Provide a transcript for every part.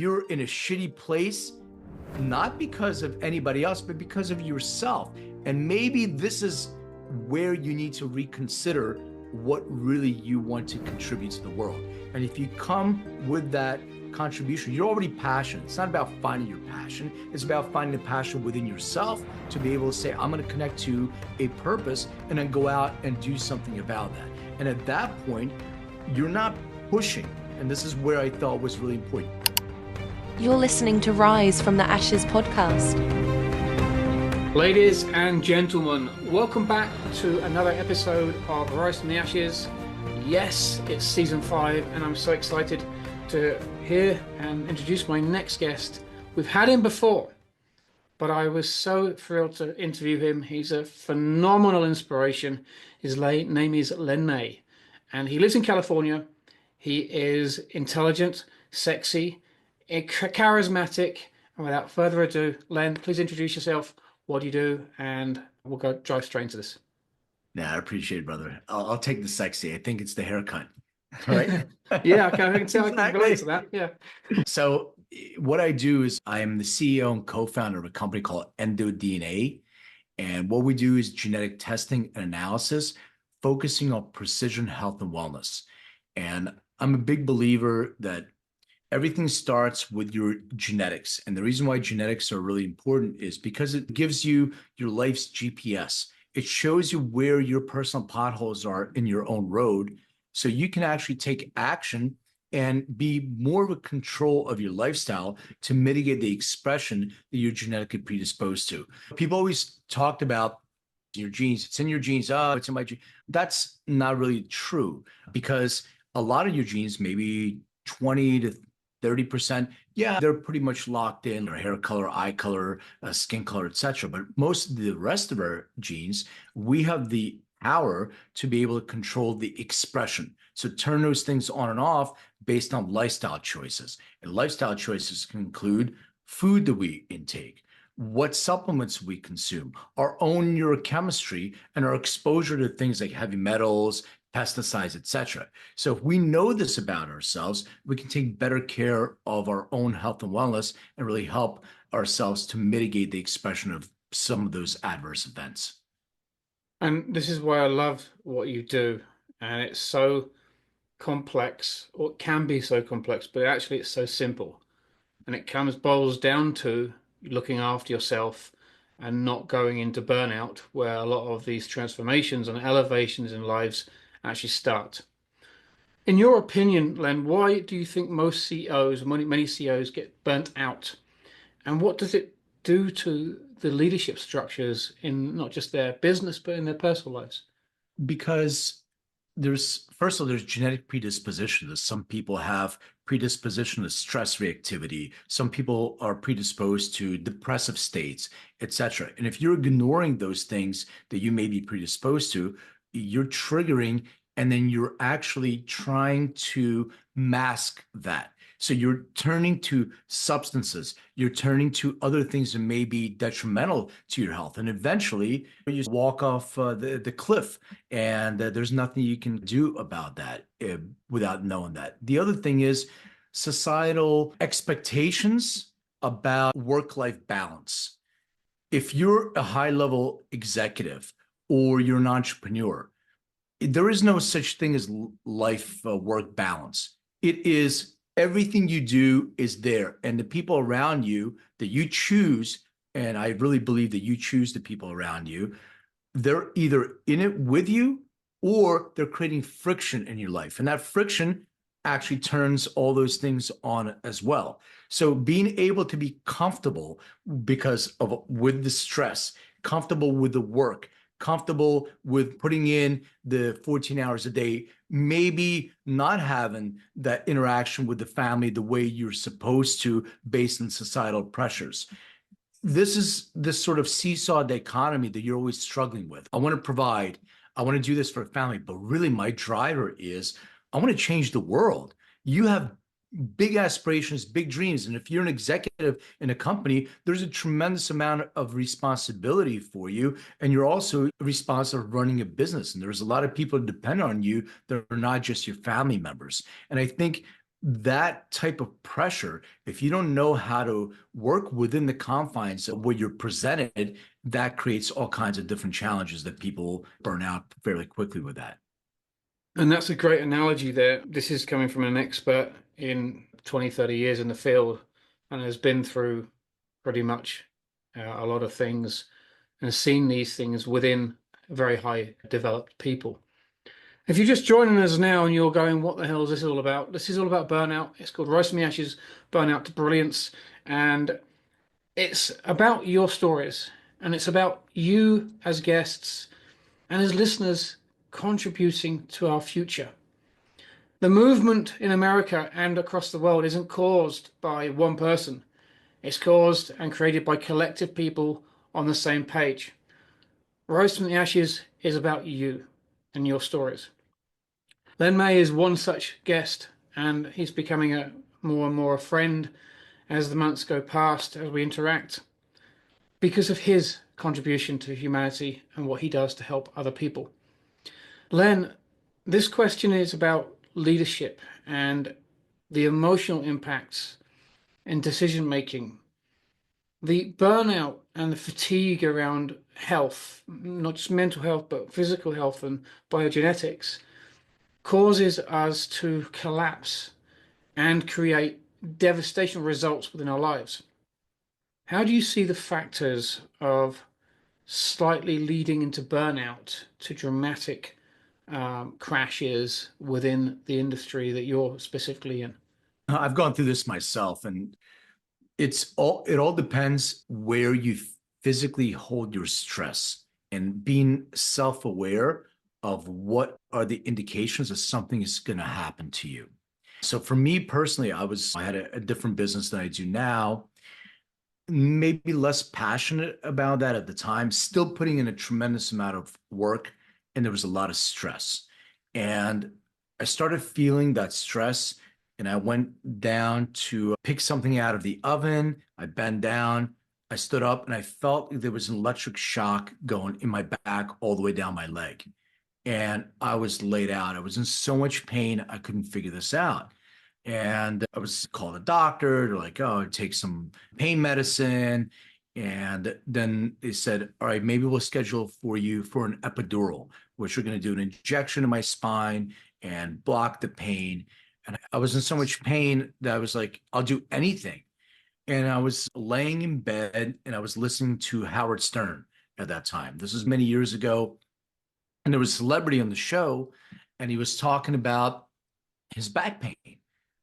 you're in a shitty place, not because of anybody else, but because of yourself. And maybe this is where you need to reconsider what really you want to contribute to the world. And if you come with that contribution, you're already passionate. It's not about finding your passion. It's about finding the passion within yourself to be able to say, I'm going to connect to a purpose and then go out and do something about that. And at that point, you're not pushing. And this is where I thought was really important. You're listening to Rise from the Ashes podcast. Ladies and gentlemen, welcome back to another episode of Rise from the Ashes. Yes, it's season 5, and I'm so excited to hear and introduce my next guest. We've had him before, but I was so thrilled to interview him. He's a phenomenal inspiration. His name is Len May, and he lives in California. He is intelligent, sexy, charismatic, and without further ado, Len, please introduce yourself. What do you do? And we'll drive straight into this. Nah, I appreciate it, brother. I'll take the sexy. I think it's the haircut. Right? Yeah, okay, I can tell. I can relate to that. Yeah. So what I do is I am the CEO and co-founder of a company called EndoDNA. And what we do is genetic testing and analysis, focusing on precision health and wellness. And I'm a big believer that everything starts with your genetics. And the reason why genetics are really important is because it gives you your life's GPS. It shows you where your personal potholes are in your own road, so you can actually take action and be more of a control of your lifestyle to mitigate the expression that you're genetically predisposed to. People always talked about your genes. It's in your genes. Oh, it's in my genes. That's not really true, because a lot of your genes, maybe 20 to 30%, yeah, they're pretty much locked in, or hair color, eye color, skin color, etc. But most of the rest of our genes, we have the power to be able to control the expression. So turn those things on and off based on lifestyle choices. And lifestyle choices can include food that we intake, what supplements we consume, our own neurochemistry, and our exposure to things like heavy metals, pesticides, etc. So if we know this about ourselves, we can take better care of our own health and wellness and really help ourselves to mitigate the expression of some of those adverse events. And this is why I love what you do. And it's so complex, or it can be so complex, but actually it's so simple. And it boils down to looking after yourself and not going into burnout, where a lot of these transformations and elevations in lives actually start. In your opinion, Len, why do you think most CEOs, many CEOs, get burnt out? And what does it do to the leadership structures in not just their business, but in their personal lives? Because first of all, there's genetic predisposition. Some people have predisposition to stress reactivity. Some people are predisposed to depressive states, etc. And if you're ignoring those things that you may be predisposed to, you're triggering, and then you're actually trying to mask that. So you're turning to substances, you're turning to other things that may be detrimental to your health. And eventually you just walk off the cliff, and there's nothing you can do about that without knowing that. The other thing is societal expectations about work-life balance. If you're a high-level executive or you're an entrepreneur, there is no such thing as life-work balance. It is everything you do is there, and the people around you that you choose, and I really believe that you choose the people around you, they're either in it with you or they're creating friction in your life. And that friction actually turns all those things on as well. So being able to be comfortable with the stress, comfortable with the work, comfortable with putting in the 14 hours a day, maybe not having that interaction with the family the way you're supposed to based on societal pressures. This is this sort of seesaw dichotomy that you're always struggling with. I want to do this for a family, but really my driver is I want to change the world. You have big aspirations, big dreams. And if you're an executive in a company, there's a tremendous amount of responsibility for you. And you're also responsible for running a business. And there's a lot of people who depend on you that are not just your family members. And I think that type of pressure, if you don't know how to work within the confines of what you're presented, that creates all kinds of different challenges that people burn out fairly quickly with that. And that's a great analogy there. This is coming from an expert in 20, 30 years in the field and has been through pretty much a lot of things and has seen these things within very high developed people. If you're just joining us now and you're going, what the hell is this all about? This is all about burnout. It's called Rise from the Ashes, Burnout to Brilliance. And it's about your stories. And it's about you as guests and as listeners contributing to our future. The movement in America and across the world isn't caused by one person. It's caused and created by collective people on the same page. Rise from the Ashes is about you and your stories. Len May is one such guest, and he's becoming a more and more a friend as the months go past, as we interact, because of his contribution to humanity and what he does to help other people. Len, this question is about leadership and the emotional impacts in decision making, the burnout and the fatigue around health, not just mental health, but physical health and biogenetics, causes us to collapse and create devastating results within our lives. How do you see the factors of slightly leading into burnout to dramatic crashes within the industry that you're specifically in? I've gone through this myself, and it all depends where you physically hold your stress, and being self-aware of what are the indications that something is going to happen to you. So for me personally, I had a different business than I do now, maybe less passionate about that at the time, still putting in a tremendous amount of work, and there was a lot of stress. And I started feeling that stress, and I went down to pick something out of the oven. I bent down, I stood up, and I felt there was an electric shock going in my back all the way down my leg. And I was laid out. I was in so much pain, I couldn't figure this out. And I was called a doctor. They're like, oh, take some pain medicine. And then they said, all right, maybe we'll schedule for you for an epidural, which we're going to do an injection in my spine and block the pain. And I was in so much pain that I was like, I'll do anything. And I was laying in bed and I was listening to Howard Stern at that time. This was many years ago. And there was a celebrity on the show, and he was talking about his back pain.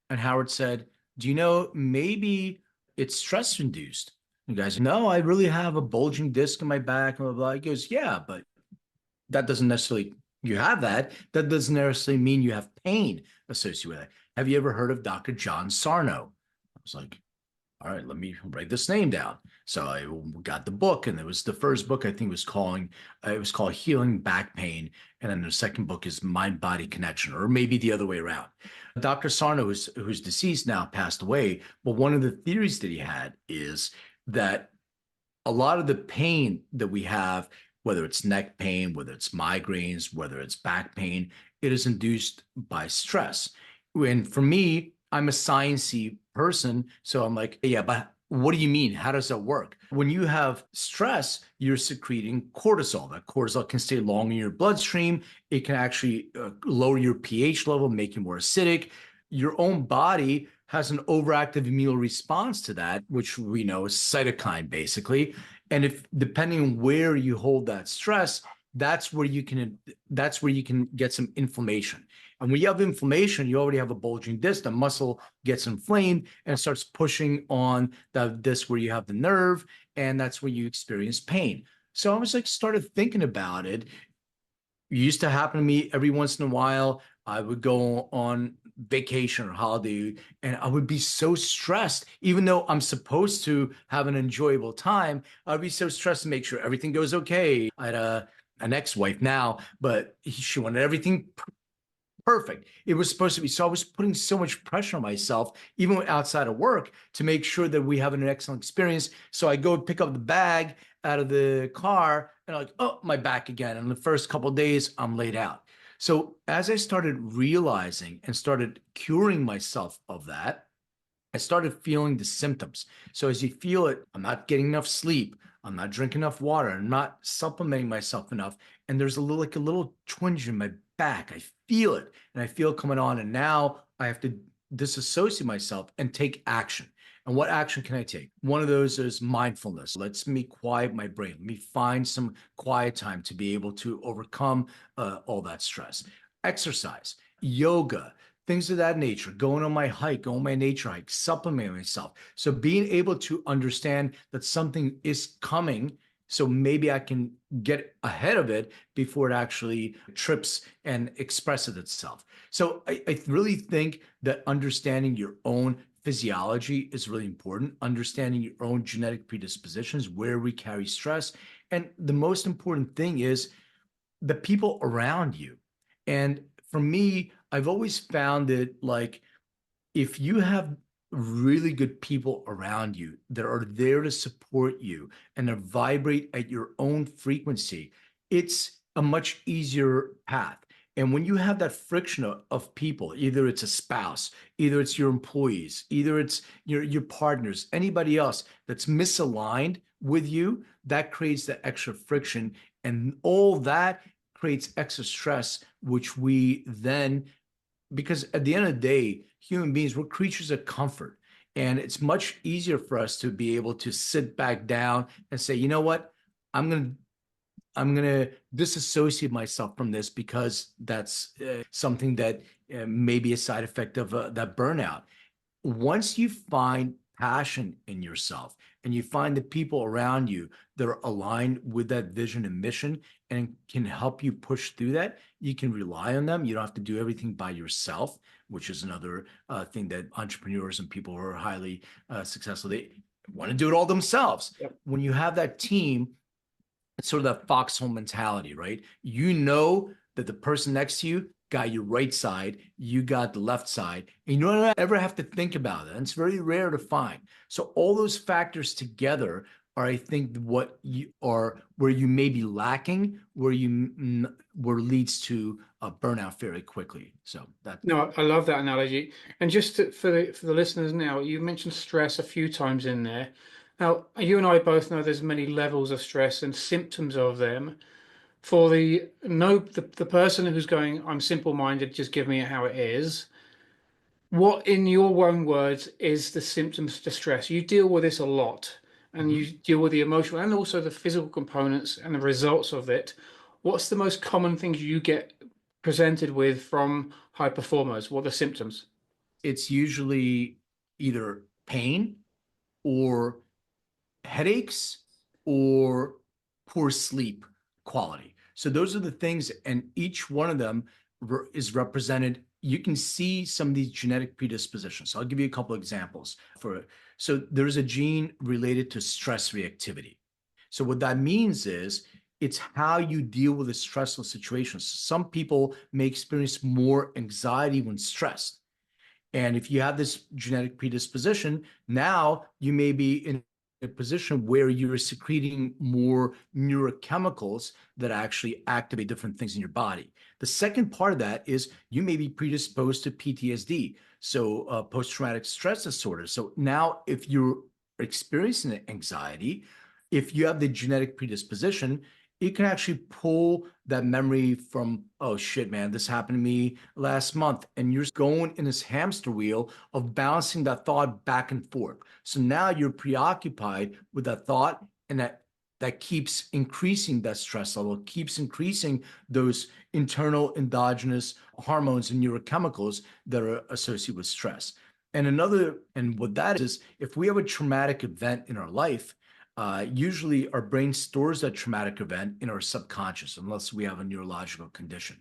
And Howard said, do you know, maybe it's stress induced? And the guys, no, I really have a bulging disc in my back, blah, blah, blah. He goes, yeah, but that doesn't necessarily, you have that. That doesn't necessarily mean you have pain associated with it. Have you ever heard of Dr. John Sarno? I was like, all right, let me write this name down. So I got the book, and it was the first book, I think it was called Healing Back Pain. And then the second book is Mind Body Connection, or maybe the other way around. Dr. Sarno, who's deceased now, passed away. But one of the theories that he had is that a lot of the pain that we have, whether it's neck pain, whether it's migraines, whether it's back pain, it is induced by stress. And for me, I'm a sciencey person. So I'm like, yeah, but what do you mean? How does that work? When you have stress, you're secreting cortisol. That cortisol can stay long in your bloodstream. It can actually lower your pH level, make you more acidic. Your own body has an overactive immune response to that, which we know is cytokine, basically. And if depending on where you hold that stress, that's where you can get some inflammation. And when you have inflammation, you already have a bulging disc. The muscle gets inflamed and it starts pushing on the disc where you have the nerve, and that's where you experience pain. So I was like, started thinking about it. It used to happen to me every once in a while. I would go on vacation or holiday, and I would be so stressed, even though I'm supposed to have an enjoyable time. I'd be so stressed to make sure everything goes okay. I had an ex-wife now, but she wanted everything perfect. It was supposed to be. So I was putting so much pressure on myself, even outside of work, to make sure that we have an excellent experience. So I go pick up the bag out of the car, and I'm like, oh, my back again. And the first couple of days, I'm laid out. So as I started realizing and started curing myself of that, I started feeling the symptoms. So as you feel it, I'm not getting enough sleep. I'm not drinking enough water. I'm not supplementing myself enough. And there's like a little twinge in my back. I feel it and I feel it coming on. And now I have to disassociate myself and take action. And what action can I take? One of those is mindfulness. Lets me quiet my brain. Let me find some quiet time to be able to overcome all that stress. Exercise, yoga, things of that nature, going on my hike, going on my nature hike, supplementing myself. So being able to understand that something is coming, so maybe I can get ahead of it before it actually trips and expresses itself. So I really think that understanding your own physiology is really important, understanding your own genetic predispositions, where we carry stress. And the most important thing is the people around you. And for me, I've always found that, like, if you have really good people around you that are there to support you and to vibrate at your own frequency, it's a much easier path. And when you have that friction of people, either it's a spouse, either it's your employees, either it's your partners, anybody else that's misaligned with you, that creates that extra friction. And all that creates extra stress, which we then, because at the end of the day, human beings, we're creatures of comfort. And it's much easier for us to be able to sit back down and say, you know what, I'm gonna disassociate myself from this because that's something that may be a side effect of that burnout. Once you find passion in yourself and you find the people around you that are aligned with that vision and mission and can help you push through that, you can rely on them. You don't have to do everything by yourself, which is another thing that entrepreneurs and people who are highly successful, they want to do it all themselves. Yep. When you have that team, it's sort of that foxhole mentality, right? You know that the person next to you got your right side, you got the left side, and you don't ever have to think about it. And it's very rare to find. So all those factors together are, I think, what you are, where you may be lacking, where leads to a burnout fairly quickly. So that. No, I love that analogy. And just for the listeners now, you mentioned stress a few times in there. Now, you and I both know there's many levels of stress and symptoms of them. For the person who's going, I'm simple-minded, just give me it how it is. What, in your own words, is the symptoms to stress? You deal with this a lot, and you deal with the emotional and also the physical components and the results of it. What's the most common things you get presented with from high performers? What are the symptoms? It's usually either pain or headaches or poor sleep quality. So those are the things, and each one of them is represented. You can see some of these genetic predispositions. So I'll give you a couple of examples for it. So there's a gene related to stress reactivity. So what that means is it's how you deal with a stressful situation. Some people may experience more anxiety when stressed. And if you have this genetic predisposition, now you may be in a position where you're secreting more neurochemicals that actually activate different things in your body. The second part of that is you may be predisposed to PTSD, so post-traumatic stress disorder. So now if you're experiencing anxiety, if you have the genetic predisposition, it can actually pull that memory from, oh shit, man, this happened to me last month. And you're going in this hamster wheel of bouncing that thought back and forth. So now you're preoccupied with that thought, and that keeps increasing that stress level, keeps increasing those internal endogenous hormones and neurochemicals that are associated with stress. And what that is, if we have a traumatic event in our life, usually our brain stores that traumatic event in our subconscious, unless we have a neurological condition.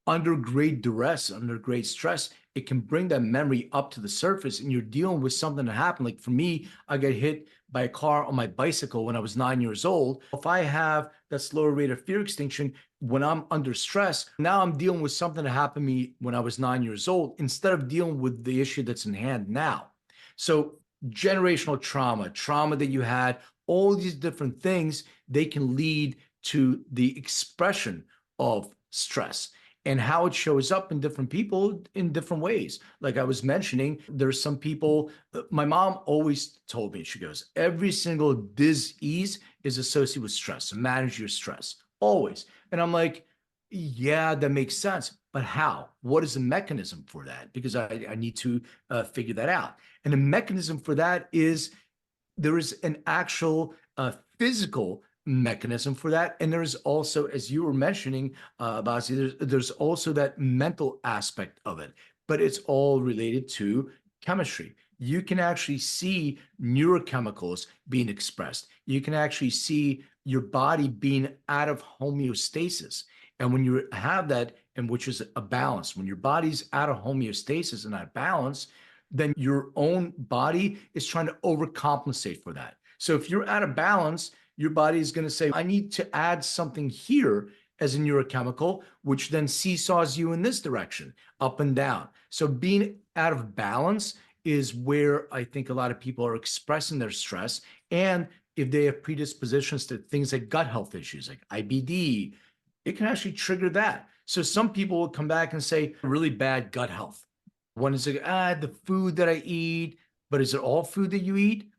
Under great duress, under great stress, it can bring that memory up to the surface, and you're dealing with something that happened. Like for me, I got hit by a car on my bicycle when I was 9 years old. If I have that slower rate of fear extinction when I'm under stress, now I'm dealing with something that happened to me when I was 9 years old, instead of dealing with the issue that's in hand now. So generational trauma that you had, all these different things, they can lead to the expression of stress. and how it shows up in different people in different ways. Like I was mentioning, there's some people, my mom always told me, she goes, every single disease is associated with stress. So manage your stress, always. And I'm like, yeah, that makes sense. But how? What is the mechanism for that? Because I need to figure that out. And the mechanism for that is there is an actual physical mechanism for that. And there's also, as you were mentioning, Basi, there's also that mental aspect of it, but it's all related to chemistry. You can actually see neurochemicals being expressed. You can actually see your body being out of homeostasis. And when you have that, and which is a balance, when your body's out of homeostasis and out of balance, then your own body is trying to overcompensate for that. So if you're out of balance, your body is going to say, I need to add something here as a neurochemical, which then seesaws you in this direction, up and down. So being out of balance is where I think a lot of people are expressing their stress. And if they have predispositions to things like gut health issues, like IBD, it can actually trigger that. So some people will come back and say, really bad gut health. One is like, the food that I eat, but is it all food that you eat?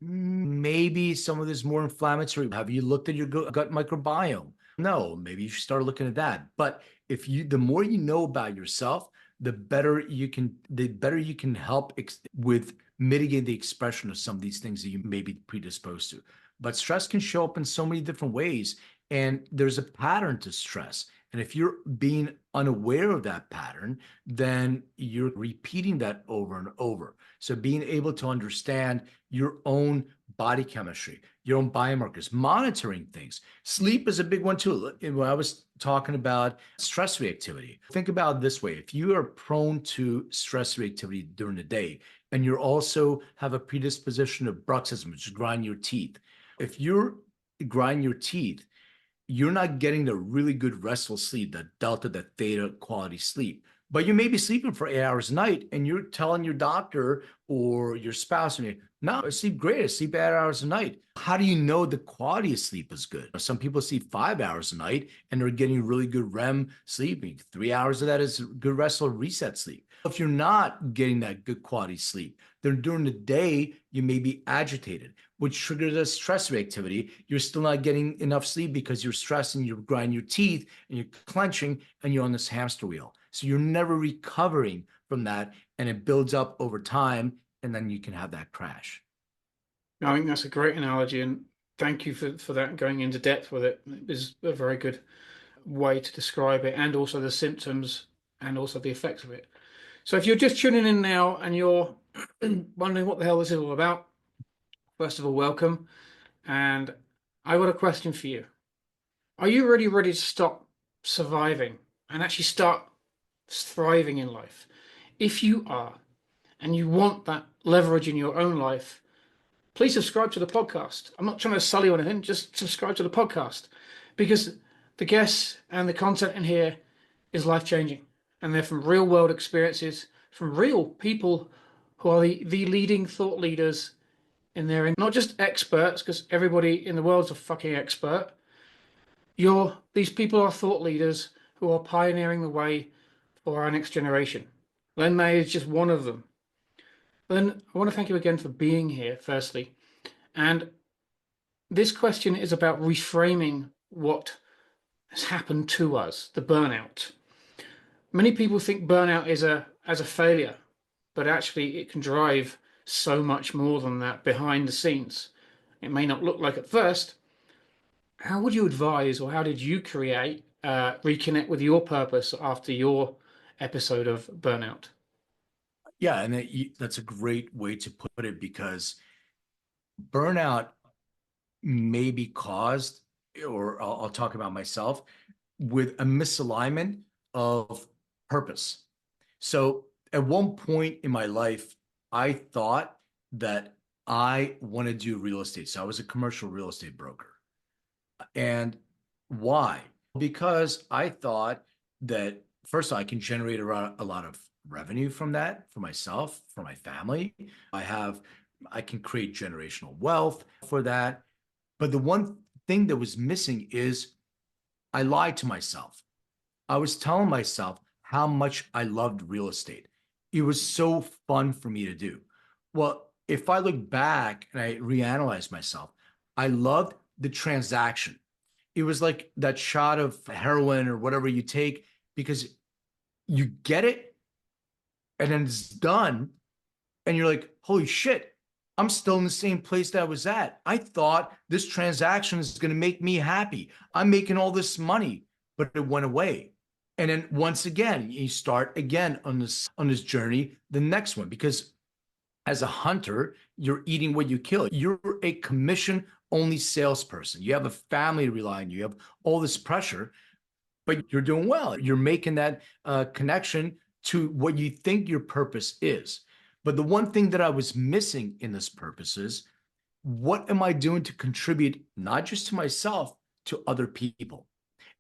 Maybe some of this more inflammatory. Have you looked at your gut microbiome? No, maybe you should start looking at that. But the more you know about yourself, the better you can help with mitigating the expression of some of these things that you may be predisposed to. But stress can show up in so many different ways, and there's a pattern to stress. And if you're being unaware of that pattern, then you're repeating that over and over. So being able to understand your own body chemistry, your own biomarkers, monitoring things. Sleep is a big one too. When I was talking about stress reactivity, think about it this way. If you are prone to stress reactivity during the day, and you also have a predisposition of bruxism, which is grind your teeth. If you're grind your teeth, you're not getting the really good restful sleep, that delta, that theta quality sleep. But you may be sleeping for 8 hours a night, and you're telling your doctor or your spouse, no, I sleep great. I sleep 8 hours a night. How do you know the quality of sleep is good? Some people sleep 5 hours a night, and they're getting really good REM sleep. 3 hours of that is good restful reset sleep. If you're not getting that good quality sleep, then during the day, you may be agitated, which triggers a stress reactivity. You're still not getting enough sleep because you're stressing, you're grinding your teeth, and you're clenching, and you're on this hamster wheel. So you're never recovering from that, and it builds up over time, and then you can have that crash. I think that's a great analogy, and thank you for that, going into depth with it. It is a very good way to describe it, and also the symptoms and also the effects of it. So if you're just tuning in now and you're wondering what the hell this is all about, first of all, welcome. And I got a question for you. Are you really ready to stop surviving and actually start thriving in life? If you are, and you want that leverage in your own life, please subscribe to the podcast. I'm not trying to sully or anything, just subscribe to the podcast, because the guests and the content in here is life-changing. And they're from real world experiences, from real people who are the leading thought leaders in their, not just experts, because everybody in the world's a fucking expert. These people are thought leaders who are pioneering the way for our next generation. Len May is just one of them. Len, I want to thank you again for being here, firstly. And this question is about reframing what has happened to us, the burnout. Many people think burnout is as a failure, but actually it can drive so much more than that behind the scenes. It may not look like at first. How would you advise, or how did you reconnect with your purpose after your episode of burnout? Yeah, and that's a great way to put it, because burnout may be caused, or I'll talk about myself, with a misalignment of purpose. So at one point in my life, I thought that I wanted to do real estate. So I was a commercial real estate broker. And why? Because I thought that, first of all, I can generate a lot of revenue from that for myself, for my family. I can create generational wealth for that. But the one thing that was missing is I lied to myself. I was telling myself how much I loved real estate. It was so fun for me to do. Well, if I look back and I reanalyze myself, I loved the transaction. It was like that shot of heroin or whatever you take because you get it and then it's done. And you're like, holy shit, I'm still in the same place that I was at. I thought this transaction is going to make me happy. I'm making all this money, but it went away. And then once again, you start again on this journey, the next one, because as a hunter, you're eating what you kill. You're a commission only salesperson. You have a family to rely on. You have all this pressure, but you're doing well. You're making that connection to what you think your purpose is. But the one thing that I was missing in this purpose is what am I doing to contribute not just to myself, to other people?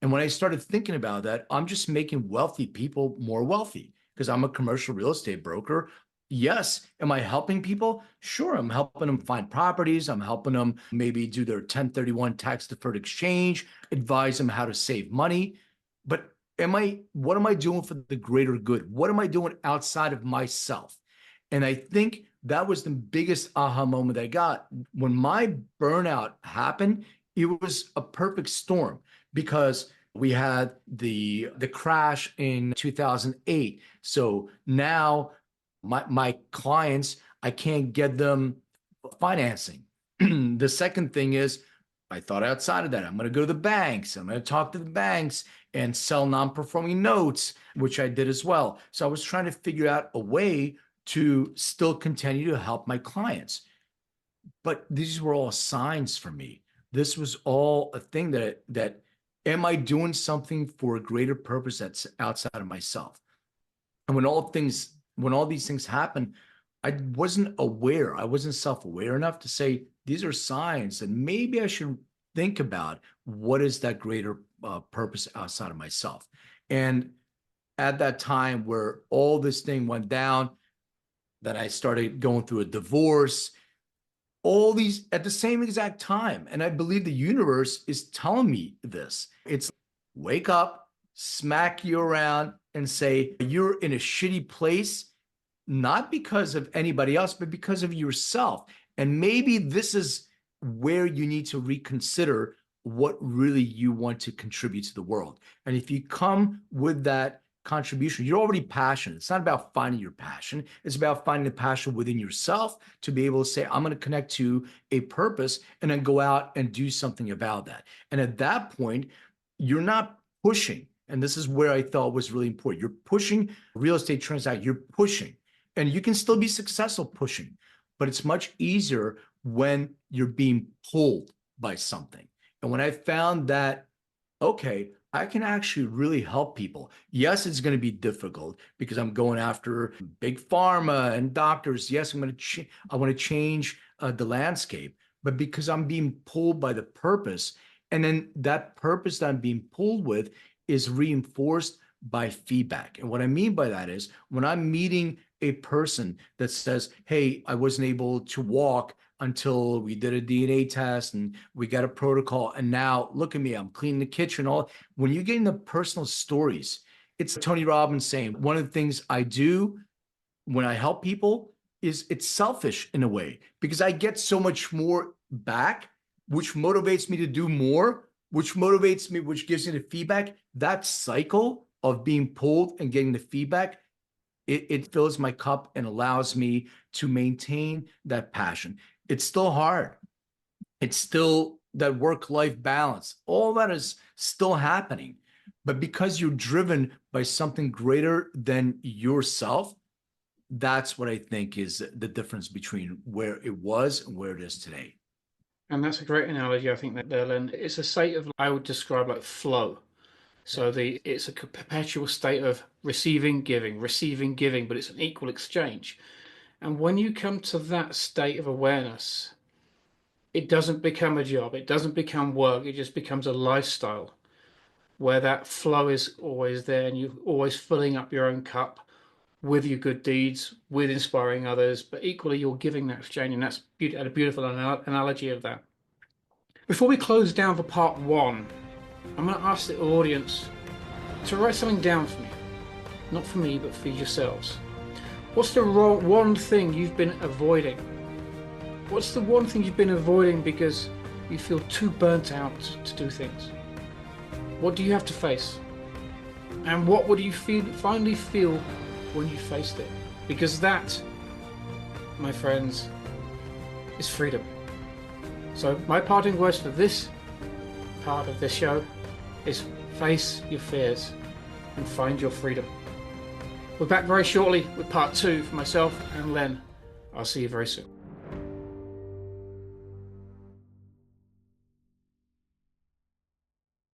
And when I started thinking about that, I'm just making wealthy people more wealthy because I'm a commercial real estate broker. Yes. Am I helping people? Sure. I'm helping them find properties. I'm helping them maybe do their 1031 tax deferred exchange, advise them how to save money. But what am I doing for the greater good? What am I doing outside of myself? And I think that was the biggest aha moment I got. When my burnout happened, it was a perfect storm because we had the crash in 2008. So now my clients, I can't get them financing. The second thing is I thought outside of that. I'm going to go to the banks. I'm going to talk to the banks and sell non-performing notes, which I did as well. So I was trying to figure out a way to still continue to help my clients. But these were all signs for me. This was all a thing that am I doing something for a greater purpose that's outside of myself? And when all these things happen, I wasn't aware. I wasn't self-aware enough to say these are signs that maybe I should think about what is that greater purpose outside of myself. And at that time where all this thing went down, that I started going through a divorce, all these at the same exact time. And I believe the universe is telling me this. It's wake up, smack you around, and say, you're in a shitty place, not because of anybody else, but because of yourself. And maybe this is where you need to reconsider what really you want to contribute to the world. And if you come with that contribution, you're already passionate. It's not about finding your passion. It's about finding the passion within yourself to be able to say, I'm going to connect to a purpose and then go out and do something about that. And at that point, you're not pushing. And this is where I thought was really important. You're pushing real estate transaction. You're pushing, and you can still be successful pushing, but it's much easier when you're being pulled by something. And when I found that, okay, I can actually really help people. Yes, it's going to be difficult because I'm going after big pharma and doctors. Yes, I want to change the landscape, but because I'm being pulled by the purpose, and then that purpose that I'm being pulled with is reinforced by feedback. And what I mean by that is when I'm meeting a person that says, hey, I wasn't able to walk until we did a DNA test and we got a protocol. And now look at me, I'm cleaning the kitchen. All when you get into personal stories, it's Tony Robbins saying, one of the things I do when I help people is it's selfish in a way because I get so much more back, which motivates me to do more, which motivates me, which gives me the feedback. That cycle of being pulled and getting the feedback, it fills my cup and allows me to maintain that passion. It's still hard. It's still that work-life balance. All that is still happening. But because you're driven by something greater than yourself, that's what I think is the difference between where it was and where it is today. And that's a great analogy, I think, that Len. It's a state of, I would describe like flow. So it's a perpetual state of receiving, giving, but it's an equal exchange. And when you come to that state of awareness, it doesn't become a job, it doesn't become work, it just becomes a lifestyle where that flow is always there and you're always filling up your own cup with your good deeds, with inspiring others, but equally you're giving that exchange. And that's a beautiful analogy of that. Before we close down for part one, I'm going to ask the audience to write something down for me. Not for me, but for yourselves. What's the one thing you've been avoiding? What's the one thing you've been avoiding because you feel too burnt out to do things? What do you have to face? And what would you finally feel when you faced it? Because that, my friends, is freedom. So my parting words for this part of this show is face your fears and find your freedom. We're back very shortly with part 2 for myself and Len. I'll see you very soon.